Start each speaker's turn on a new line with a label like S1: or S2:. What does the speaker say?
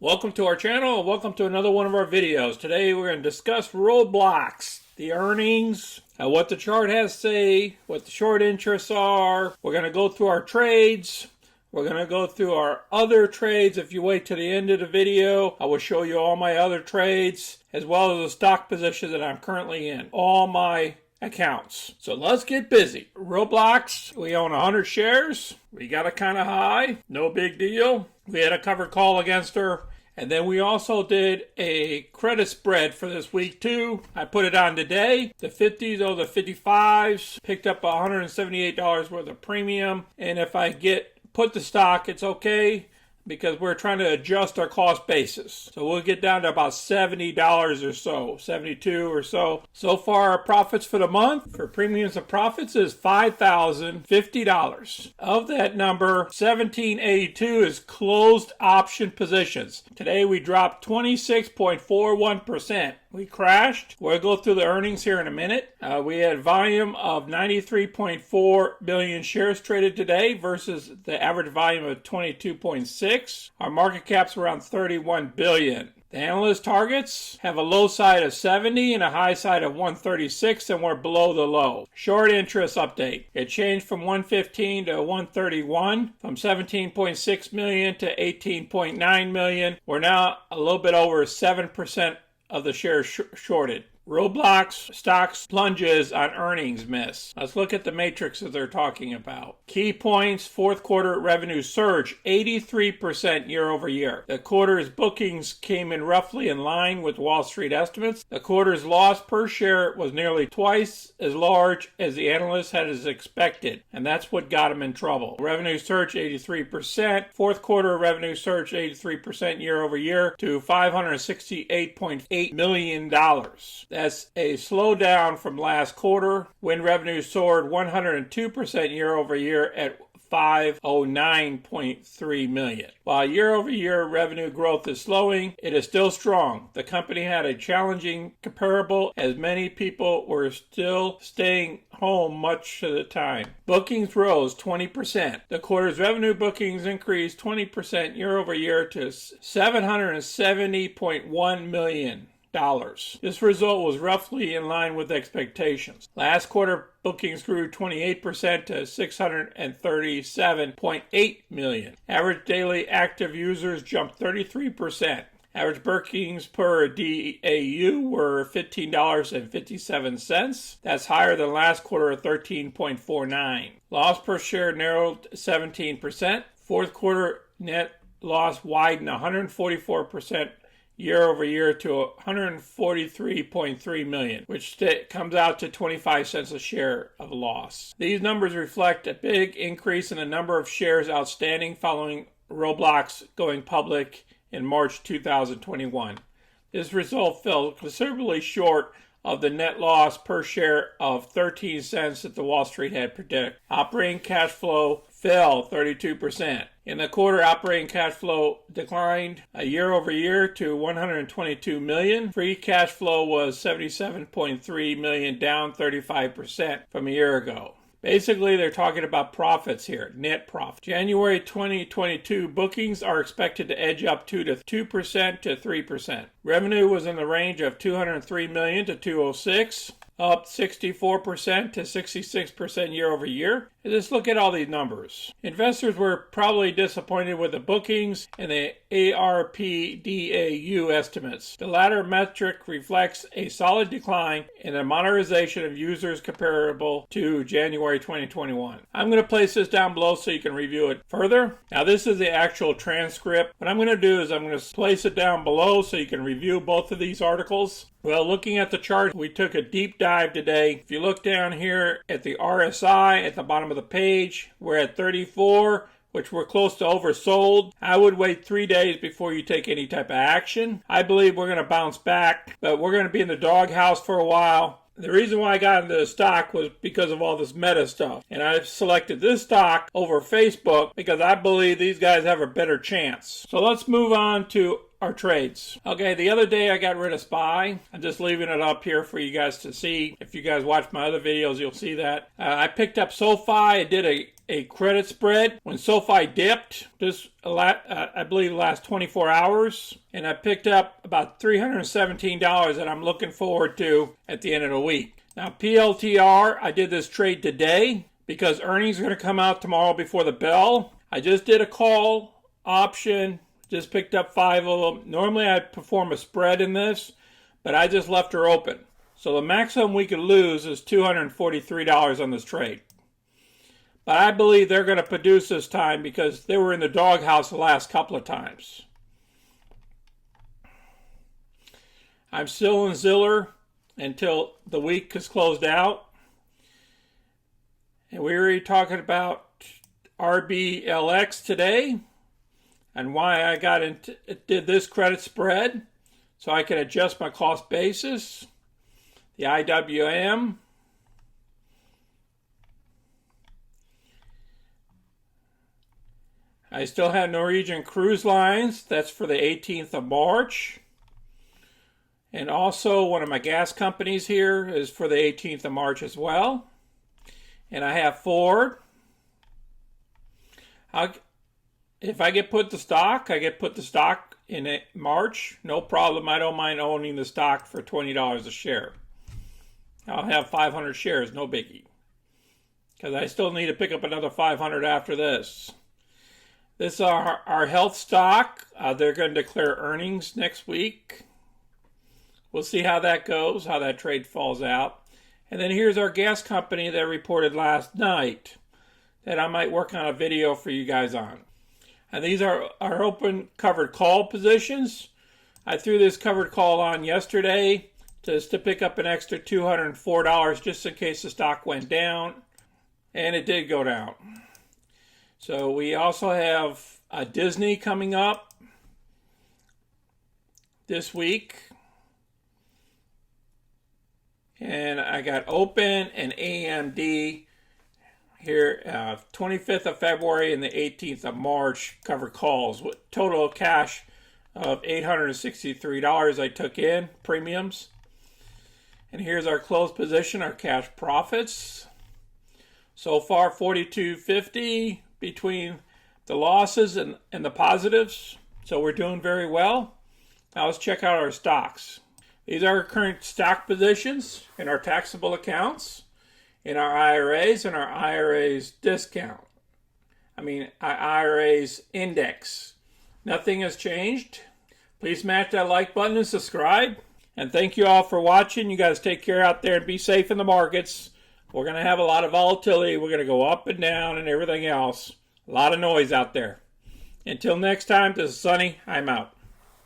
S1: Welcome to our channel and welcome to another one of our videos. Today we're going to discuss Roblox, the earnings, what the chart has to say, what the short interests are. We're going to go through our trades. We're going to go through our other trades. If you wait to the end of the video, I will show you all my other trades as well as the stock position that I'm currently in. All my accounts. So let's get busy. Roblox, we own 100 shares. We got it kind of high. No big deal. We had a covered call against her. And then we also did a credit spread for this week too. I put it on today. The 50s over the 55s. Picked up $178 worth of premium. And if I put the stock, it's okay, because we're trying to adjust our cost basis. So we'll get down to about $70 or so, 72 or so. So far, our profits for the month for premiums and profits is $5,050. Of that number, 1,782 is closed option positions. Today we dropped 26.41%. We crashed. We'll go through the earnings here in a minute. We had volume of 93.4 billion shares traded today versus the average volume of 22.6. Our market cap's around 31 billion. The analyst targets have a low side of 70 and a high side of 136, and we're below the low. Short interest update. It changed from 115 to 131, from 17.6 million to 18.9 million. We're now a little bit over 7% of the shares shorted. Roblox stocks plunges on earnings miss. Let's look at the matrix that they're talking about. Key points: fourth quarter revenue surge 83% year over year. The quarter's bookings came in roughly in line with Wall Street estimates. The quarter's loss per share was nearly twice as large as the analysts had expected, and that's what got them in trouble. Revenue surged 83%. Fourth quarter revenue surged 83% year over year to $568.8 million. That's a slowdown from last quarter when revenue soared 102% year over year at $509.3 million. While year-over-year revenue growth is slowing, it is still strong. The company had a challenging comparable as many people were still staying home much of the time. Bookings rose 20%. The quarter's revenue bookings increased 20% year-over-year to $770.1 million. This result was roughly in line with expectations. Last quarter bookings grew 28% to 637.8 million. Average daily active users jumped 33%. Average bookings per DAU were $15.57. That's higher than last quarter at 13.49. Loss per share narrowed 17%. Fourth quarter net loss widened 144% year over year to $143.3 million, which comes out to 25 cents a share of loss. These numbers reflect a big increase in the number of shares outstanding following Roblox going public in March 2021. This result fell considerably short of the net loss per share of 13 cents that the Wall Street had predicted. Operating cash flow fell 32%. In the quarter, operating cash flow declined year over year to $122 million. Free cash flow was $77.3 million, down 35% from a year ago. Basically, they're talking about profits here, net profit. January 2022 bookings are expected to edge up 2% to 3%. Revenue was in the range of $203 million to $206, up 64% to 66% year over year. And just look at all these numbers. Investors were probably disappointed with the bookings and the ARPDAU estimates. The latter metric reflects a solid decline in the monetization of users comparable to January 2021. I'm going to place this down below so you can review it further. Now this is the actual transcript. What I'm going to do is I'm going to place it down below so you can review both of these articles. Well, looking at the chart, we took a deep dive today. If you look down here at the RSI at the bottom of the page, we're at 34, which we're close to oversold. I would wait 3 days before you take any type of action. I believe we're going to bounce back, but we're going to be in the doghouse for a while. The reason why I got into the stock was because of all this meta stuff. And I selected this stock over Facebook because I believe these guys have a better chance. So let's move on to our trades. Okay, the other day I got rid of SPY. I'm just leaving it up here for you guys to see. If you guys watch my other videos, you'll see that. I picked up SoFi. I did a credit spread when SoFi dipped, I believe the last 24 hours. And I picked up about $317 that I'm looking forward to at the end of the week. Now, PLTR, I did this trade today because earnings are going to come out tomorrow before the bell. I just did a call option, just picked up 5 of them. Normally I'd perform a spread in this, but I just left her open. So the maximum we could lose is $243 on this trade. But I believe they're going to produce this time because they were in the doghouse the last couple of times. I'm still in Ziller until the week is closed out. And we were already talking about RBLX today and why I did this credit spread so I can adjust my cost basis. The IWM. I still have Norwegian Cruise Lines. That's for the 18th of March. And also one of my gas companies here is for the 18th of March as well. And I have Ford. If I get put to stock, I get put to stock in March. No problem. I don't mind owning the stock for $20 a share. I'll have 500 shares, no biggie. Because I still need to pick up another 500 after this. This is our health stock. They're going to declare earnings next week. We'll see how that goes, how that trade falls out. And then here's our gas company that reported last night that I might work on a video for you guys on. And these are our open covered call positions. I threw this covered call on yesterday just to pick up an extra $204 just in case the stock went down. And it did go down. So we also have Disney coming up this week. And I got Open and AMD here 25th of February and the 18th of March covered calls with total cash of $863 I took in premiums. And here's our closed position, our cash profits. So far $42.50 between the losses and the positives. So we're doing very well. Now let's check out our stocks. These are our current stock positions in our taxable accounts, in our IRAs, and our IRAs discount. IRAs index. Nothing has changed. Please smash that like button and subscribe. And thank you all for watching. You guys take care out there and be safe in the markets. We're going to have a lot of volatility. We're going to go up and down and everything else. A lot of noise out there. Until next time, this is Sonny. I'm out.